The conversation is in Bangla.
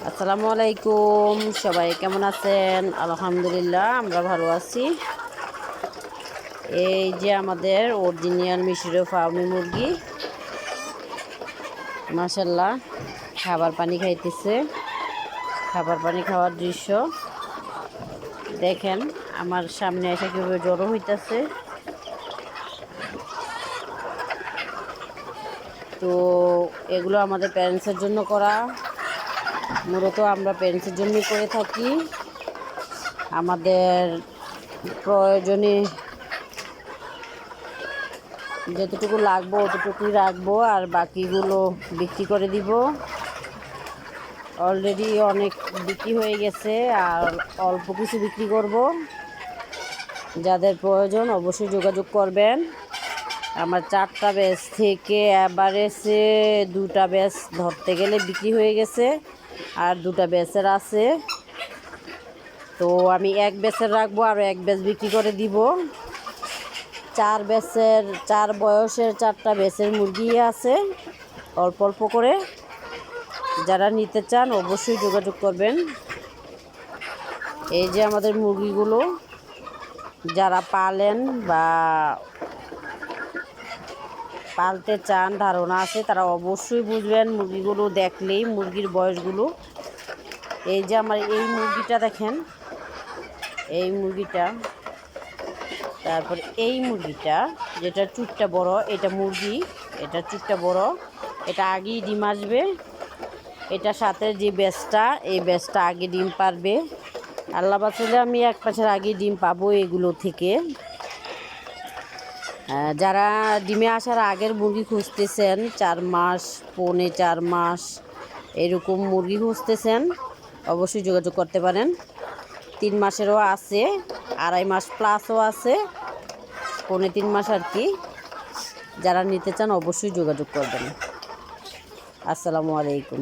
আসসালামু আলাইকুম, সবাই কেমন আছেন? আলহামদুলিল্লাহ, আমরা ভালো আছি। এই যে আমাদের অরিজিনাল মিশরীয় ফার্মি মুরগি, মাশাল্লাহ খাবার পানি খাইতেছে। খাবার পানি খাওয়ার দৃশ্য দেখেন, আমার সামনে এসে কীভাবে জড়ো হইতেছে। তো এগুলো আমাদের প্যারেন্টসের জন্য করা, মূলত আমরা প্যারেন্টসের জন্যই করে থাকি। আমাদের প্রয়োজনে যতটুকু লাগবো অতটুকুই রাখবো, আর বাকিগুলো বিক্রি করে দিব। অলরেডি অনেক বিক্রি হয়ে গেছে, আর অল্প কিছু বিক্রি করব। যাদের প্রয়োজন অবশ্যই যোগাযোগ করবেন। আমার 4টা ব্যাচ থেকে এভারেজে 2টা ব্যাচ ধরতে গেলে বিক্রি হয়ে গেছে, আর 2টা ব্যাচের আছে। তো আমি এক ব্যাচের রাখবো, আর এক ব্যাচ বিক্রি করে দিব। 4 বয়সের 4টা ব্যাচের মুরগি আছে, অল্প অল্প করে। যারা নিতে চান অবশ্যই যোগাযোগ করবেন। এই যে আমাদের মুরগিগুলো, যারা পালেন বা পালতে চান, ধারণা আছে, তারা অবশ্যই বুঝবেন মুরগিগুলো দেখলেই, মুরগির বয়সগুলো। এই যে আমার এই মুরগিটা দেখেন, এই মুরগিটা, তারপর এই মুরগিটা যেটা চুটটা বড়, এটা মুরগি, এটা চুটটা বড়, এটা আগেই ডিম আসবে। এটা সাথে যে ব্যাচটা, এই ব্যাচটা আগে ডিম পারবে। আল্লাহ বাঁচালে আমি 1 মাসের আগে ডিম পাবো এগুলো থেকে। যারা ডিমে আসার আগের মুরগি খুঁজতেছেন, 4 মাস, পৌনে 4 মাস এরকম মুরগি খুঁজতেছেন, অবশ্যই যোগাযোগ করতে পারেন। 3 মাসেরও আছে, 2.5 মাস প্লাসও আছে, পৌনে 3 মাস আর কি। যারা নিতে চান অবশ্যই যোগাযোগ করবেন। আসসালামু আলাইকুম।